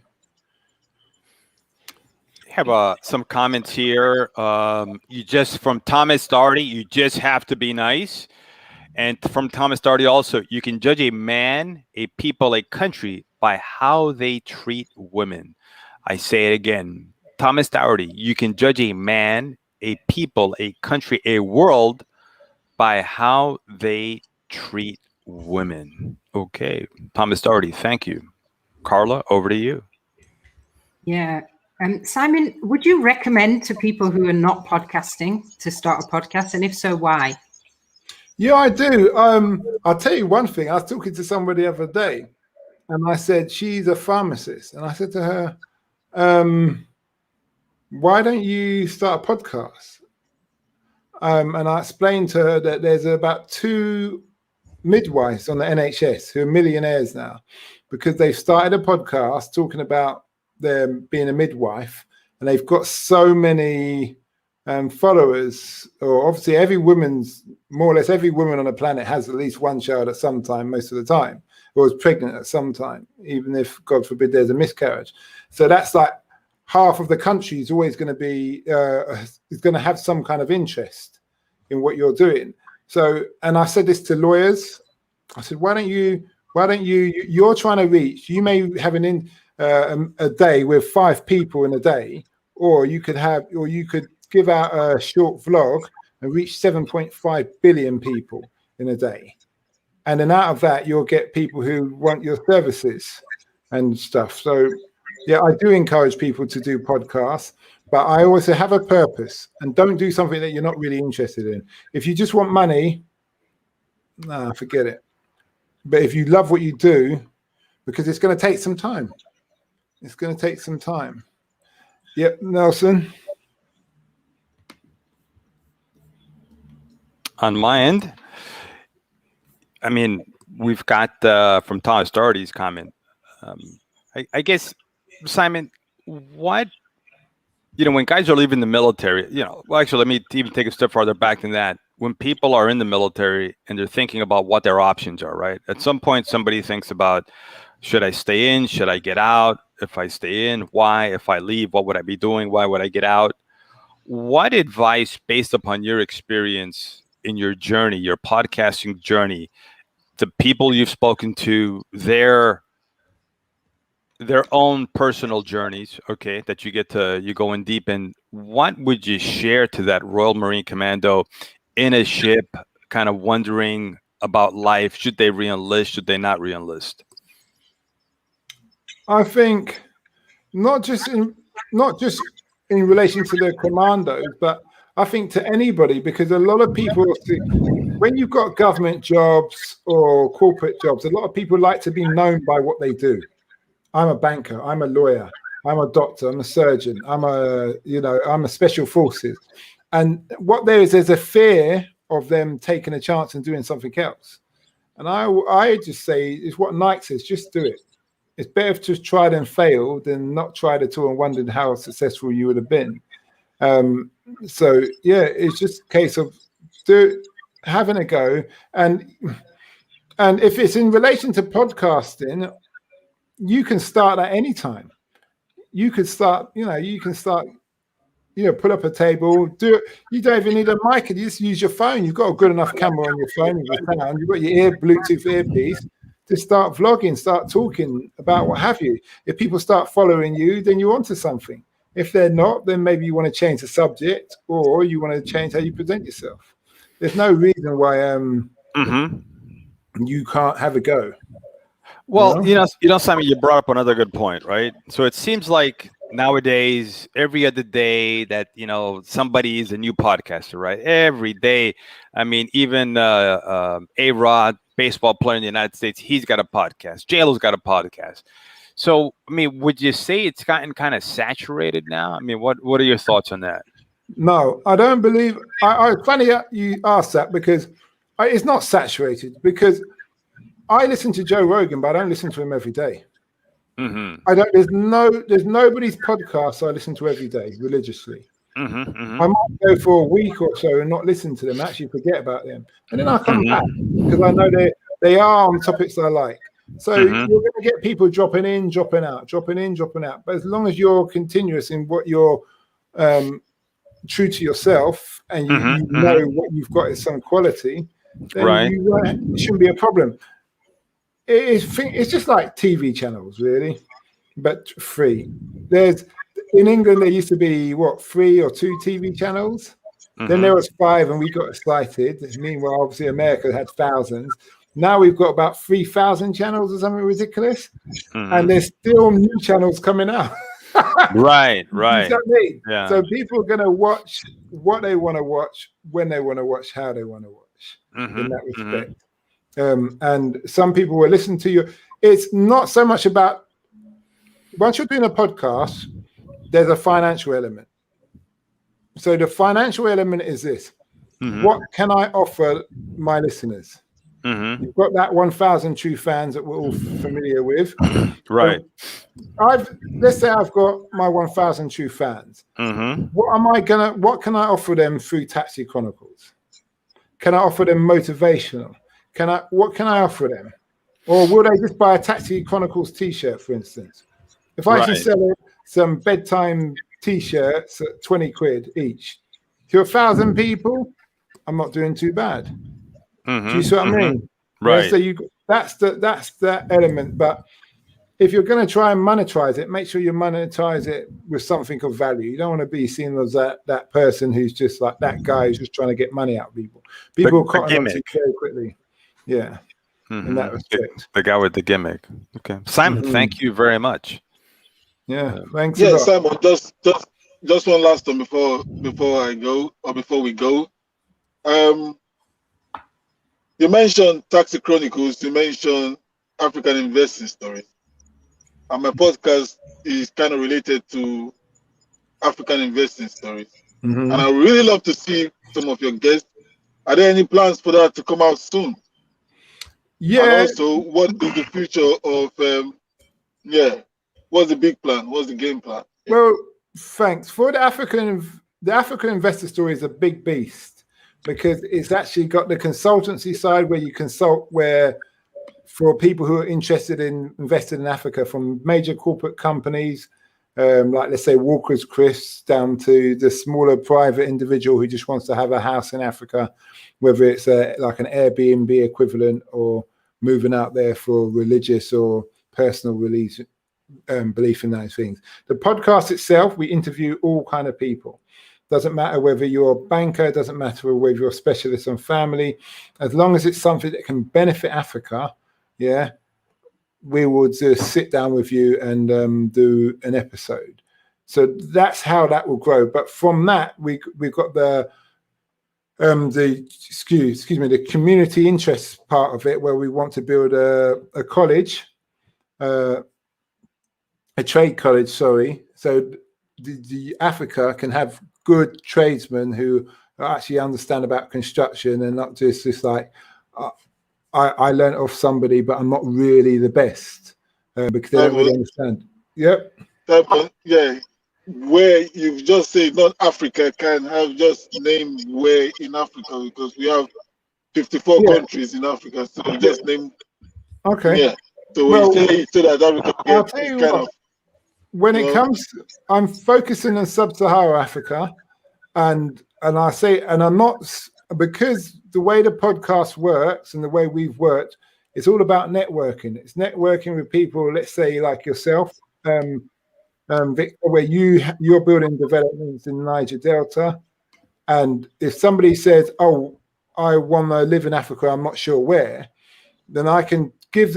Have some comments here. From Thomas Darty, you just have to be nice. And from Thomas Darty also, you can judge a man, a people, a country by how they treat women. I say it again. Thomas Darty, you can judge a man, a people, a country, a world by how they treat women. Okay. Thomas Darty, thank you. Carla, over to you. Yeah. Simon, would you recommend to people who are not podcasting to start a podcast? And if so, why? Yeah, I do. I'll tell you one thing. I was talking to somebody the other day, and I said, she's a pharmacist. And I said to her, why don't you start a podcast? And I explained to her that there's about 2 midwives on the NHS who are millionaires now, because they've started a podcast talking about them being a midwife, and they've got so many followers. Or obviously more or less every woman on the planet has at least one child at some time, most of the time, or is pregnant at some time, even if, God forbid, there's a miscarriage. So that's like half of the country is always going to be is going to have some kind of interest in what you're doing. So, and I said this to lawyers. I said, why don't you? You're trying to reach. You may have a day with 5 people in a day, or you could give out a short vlog and reach 7.5 billion people in a day. And then out of that, you'll get people who want your services and stuff. So, yeah, I do encourage people to do podcasts, but I also have a purpose, and don't do something that you're not really interested in. If you just want money, nah, forget it. But if you love what you do, because it's going to take some time. It's going to take some time. Yep, Nelson. On my end, I mean, we've got from Thomas Doherty's comment. I guess, Simon, what, when guys are leaving the military, well, actually, let me even take a step farther back than that. When people are in the military and they're thinking about what their options are, right? At some point, somebody thinks about, should I stay in? Should I get out? If I stay in, why? If I leave, what would I be doing? Why would I get out? What advice, based upon your experience in your journey, your podcasting journey, the people you've spoken to, their own personal journeys, okay, that you go in deep in, what would you share to that Royal Marine Commando in a ship, kind of wondering about life? Should they re-enlist? Should they not re-enlist? I think not just in relation to the commandos, but I think to anybody, because a lot of people, when you've got government jobs or corporate jobs, a lot of people like to be known by what they do. I'm a banker, I'm a lawyer, I'm a doctor, I'm a surgeon, I'm a special forces. And what there's a fear of them taking a chance and doing something else. And I just say, it's what Nike says, just do it. It's better to just tried and failed than not tried at all and wondered how successful you would have been. So yeah, it's just a case of having a go. And if it's in relation to podcasting, you can start at any time. You could start, put up a table, do it. You don't even need a mic. You just use your phone. You've got a good enough camera on your phone. You've got your Bluetooth earpiece to start vlogging, start talking about what have you. If people start following you, then you're onto something. If they're not, then maybe you want to change the subject, or you want to change how you present yourself. There's no reason why you can't have a go. Well, Simon, you brought up another good point, right? So it seems like nowadays, every other day that, somebody is a new podcaster, right? Every day. I mean, even A-Rod, baseball player in the United States, he's got a podcast. JLo's got a podcast. So, I mean, would you say it's gotten kind of saturated now? I mean, what are your thoughts on that? No, I don't believe. It's funny you asked that, because it's not saturated, because I listen to Joe Rogan, but I don't listen to him every day. Mm-hmm. There's nobody's podcast I listen to every day religiously. I might go for a week or so and not listen to them, actually forget about them, and then I come back because I know they are on topics I like. So you're going to get people dropping in, dropping out, dropping in, dropping out. But as long as you're continuous in what you're true to yourself, and you know what you've got is some quality, then it shouldn't be a problem. It's just like TV channels, really, but free. In England, there used to be 3 or 2 TV channels. Then there was 5, and we got excited. Meanwhile, obviously, America had thousands. Now we've got about 3,000 channels or something ridiculous, and there's still new channels coming out. Right. You know what I mean? Yeah. So people are going to watch what they want to watch, when they want to watch, how they want to watch, in that respect. And some people will listen to you. It's not so much about, once you're doing a podcast, there's a financial element. So the financial element is this. What can I offer my listeners? You've got that 1,000 true fans that we're all familiar with. Right. Let's say I've got my 1,000 true fans. What can I offer them through Taxi Chronicles? Can I offer them motivational? What can I offer them? Or will they just buy a Taxi Chronicles T-shirt, for instance? If I can sell some bedtime T-shirts at 20 quid each to 1,000 people, I'm not doing too bad. Do you see what I mean? Right. Yeah, so that's that element. But if you're going to try and monetize it, make sure you monetize it with something of value. You don't want to be seen as that person who's just like that guy who's just trying to get money out of people. People are cotton onto very quickly. Yeah. In that respect. The guy with the gimmick. Okay. Simon, thank you very much. Yeah. Thanks. Yeah, Simon, just one last time before I go, or before we go. You mentioned Taxi Chronicles, you mentioned African investing stories. And my podcast is kind of related to African investing stories. And I would really love to see some of your guests. Are there any plans for that to come out soon? Yeah. And also, what is the future of, what's the big plan? What's the game plan? Well, thanks. For the African investor story is a big beast because it's actually got the consultancy side where you consult for people who are interested in investing in Africa, from major corporate companies, like let's say Walker's Chris, down to the smaller private individual who just wants to have a house in Africa, whether it's like an Airbnb equivalent or moving out there for religious or personal belief in those things. The podcast itself, we interview all kind of people. Doesn't matter whether you're a banker, doesn't matter whether you're a specialist on family, as long as it's something that can benefit Africa, we will just sit down with you and do an episode. So that's how that will grow. But from that, we've got the community interest part of it, where we want to build a college, a trade college, so the Africa can have good tradesmen who actually understand about construction and not just like, I learned off somebody, but I'm not really the best because they don't really understand. Yep. Yeah. Where you've just said not Africa, can have just name where in Africa, because we have 54 countries in Africa. So just name. Okay. Yeah. So we say so that Africa gets kind of. When it comes, I'm focusing on sub-Saharan Africa, and I say, and I'm not, because the way the podcast works and the way we've worked, it's all about networking. It's networking with people, let's say like yourself, Victor, where you're building developments in Niger Delta, and if somebody says, "Oh, I want to live in Africa, I'm not sure where," then we can give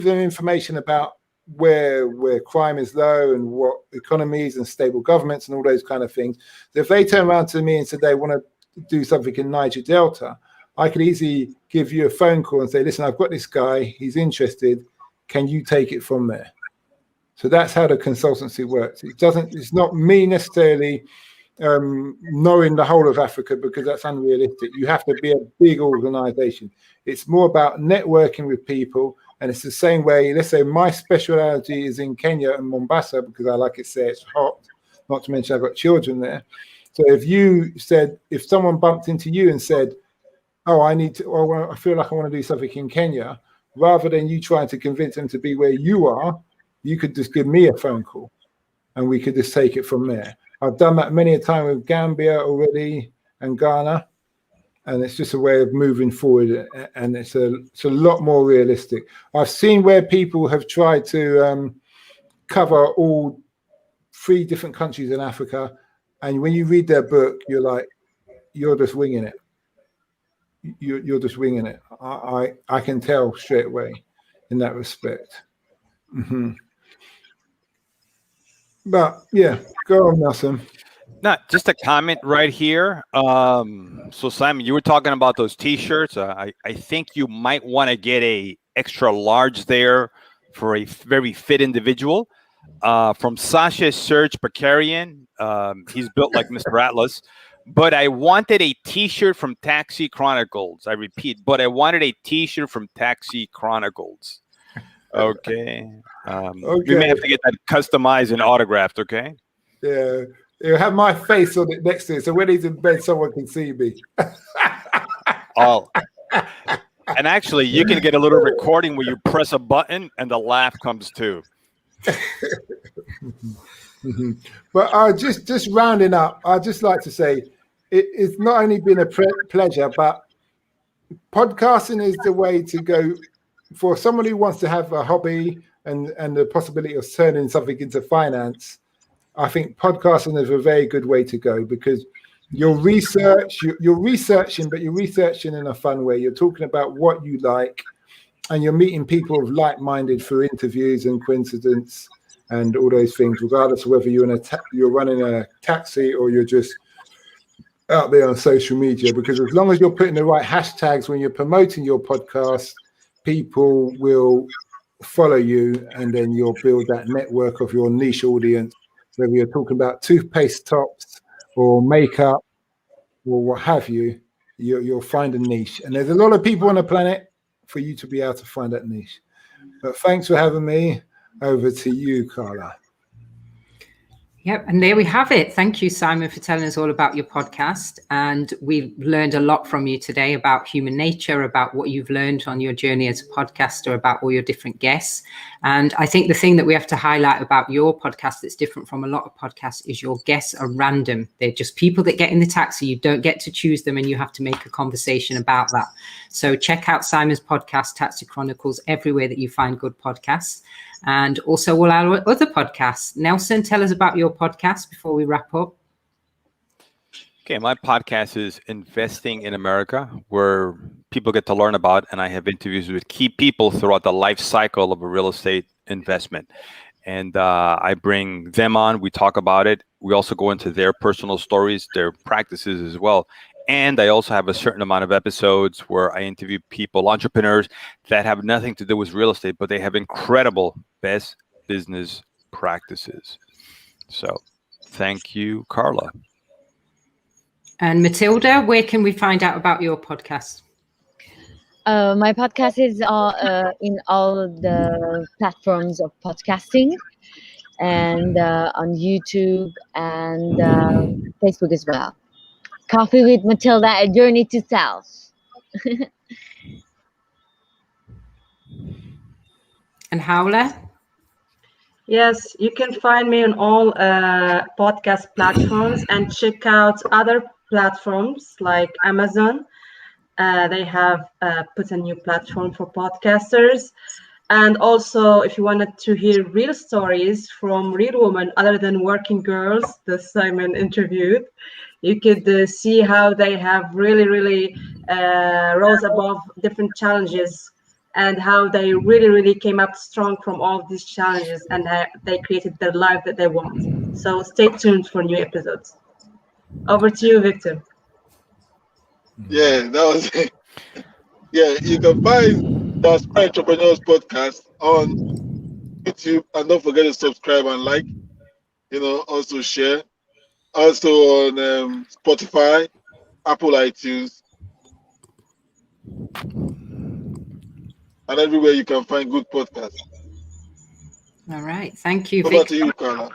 them information about where crime is low and what economies and stable governments and all those kind of things. So if they turn around to me and say they want to do something in Niger Delta, I could easily give you a phone call and say, "Listen, I've got this guy, he's interested, can you take it from there?" So that's how the consultancy works. It's not me necessarily knowing the whole of Africa, because that's unrealistic. You have to be a big organization. It's more about networking with people. And it's the same way, let's say my speciality is in Kenya and Mombasa, because I like it there, it's hot, not to mention I've got children there. So if someone bumped into you and said, "Oh, I feel like I want to do something in Kenya," rather than you trying to convince them to be where you are, you could just give me a phone call and we could just take it from there. I've done that many a time with Gambia already and Ghana. And it's just a way of moving forward, and it's a lot more realistic. I've seen where people have tried to cover all 3 different countries in Africa, and when you read their book, you're like, you're just winging it. You're just winging it. I can tell straight away in that respect. But yeah, go on, Nelson. No, just a comment right here. So Simon, you were talking about those T-shirts. I think you might want to get a extra large there for a very fit individual. From Sasha Serge Bakarian, he's built like Mr. Atlas. But I wanted a T-shirt from Taxi Chronicles. I repeat, but I wanted a T-shirt from Taxi Chronicles. Okay. We may have to get that customized and autographed. Okay. Yeah. You have my face on it next to it, so when he's in bed, someone can see me. I And actually, you can get a little recording where you press a button and the laugh comes too. But just rounding up, I'd just like to say it's not only been a pleasure, but podcasting is the way to go for someone who wants to have a hobby and the possibility of turning something into finance. I think podcasting is a very good way to go, because you're researching, but you're researching in a fun way. You're talking about what you like, and you're meeting people of like-minded through interviews and coincidence and all those things, regardless of whether you're running a taxi or you're just out there on social media. Because as long as you're putting the right hashtags when you're promoting your podcast, people will follow you, and then you'll build that network of your niche audience, whether you're talking about toothpaste tops or makeup or what have you. You'll find a niche, and there's a lot of people on the planet for you to be able to find that niche. But thanks for having me. Over to you, Carla. Yep, and there we have it. Thank you, Simon, for telling us all about your podcast. And we've learned a lot from you today about human nature, about what you've learned on your journey as a podcaster, about all your different guests. And I think the thing that we have to highlight about your podcast that's different from a lot of podcasts is your guests are random. They're just people that get in the taxi. You don't get to choose them, and you have to make a conversation about that. So check out Simon's podcast, Taxi Chronicles, everywhere that you find good podcasts. And also all our other podcasts. Nelson, tell us about your podcast before we wrap up. Okay, my podcast is Investing in America, where people get to learn about, and I have interviews with key people throughout the life cycle of a real estate investment. And I bring them on, we talk about it. We also go into their personal stories, their practices as well. And I also have a certain amount of episodes where I interview people, entrepreneurs that have nothing to do with real estate, but they have incredible best business practices. So thank you, Carla. And Matilda, where can we find out about your podcast? My podcast is in all the platforms of podcasting, and on YouTube and Facebook as well. Coffee with Matilda, a journey to self. And Howler? Yes, you can find me on all podcast platforms, and check out other platforms like Amazon. They have put a new platform for podcasters. And also, if you wanted to hear real stories from real women other than working girls that Simon interviewed, you could see how they have really rose above different challenges, and how they really came up strong from all of these challenges, and they created the life that they want. So stay tuned for new episodes. Over to you, Victor. Yeah, that was it. Yeah, you can find the Aspire Entrepreneurs Podcast on YouTube, and don't forget to subscribe and like. Also share. Also on Spotify, Apple iTunes, and everywhere you can find good podcasts. All right. Thank you, Over Victor. to you, Carla.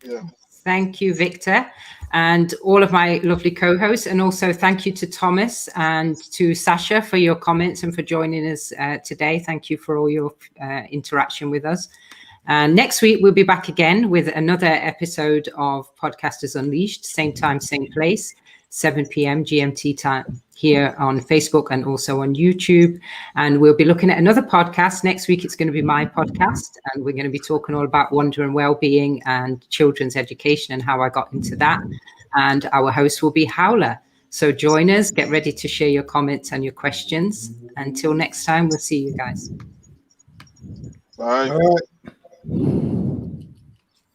Yeah. Thank you, Victor, and all of my lovely co-hosts. And also thank you to Thomas and to Sasha for your comments and for joining us today. Thank you for all your interaction with us. Next week, we'll be back again with another episode of Podcasters Unleashed, same time, same place, 7 p.m. GMT time here on Facebook and also on YouTube. And we'll be looking at another podcast. Next week, it's going to be my podcast, and we're going to be talking all about wonder and well-being and children's education and how I got into that. And our host will be Howler. So join us, get ready to share your comments and your questions. Until next time, we'll see you guys. Bye. All right.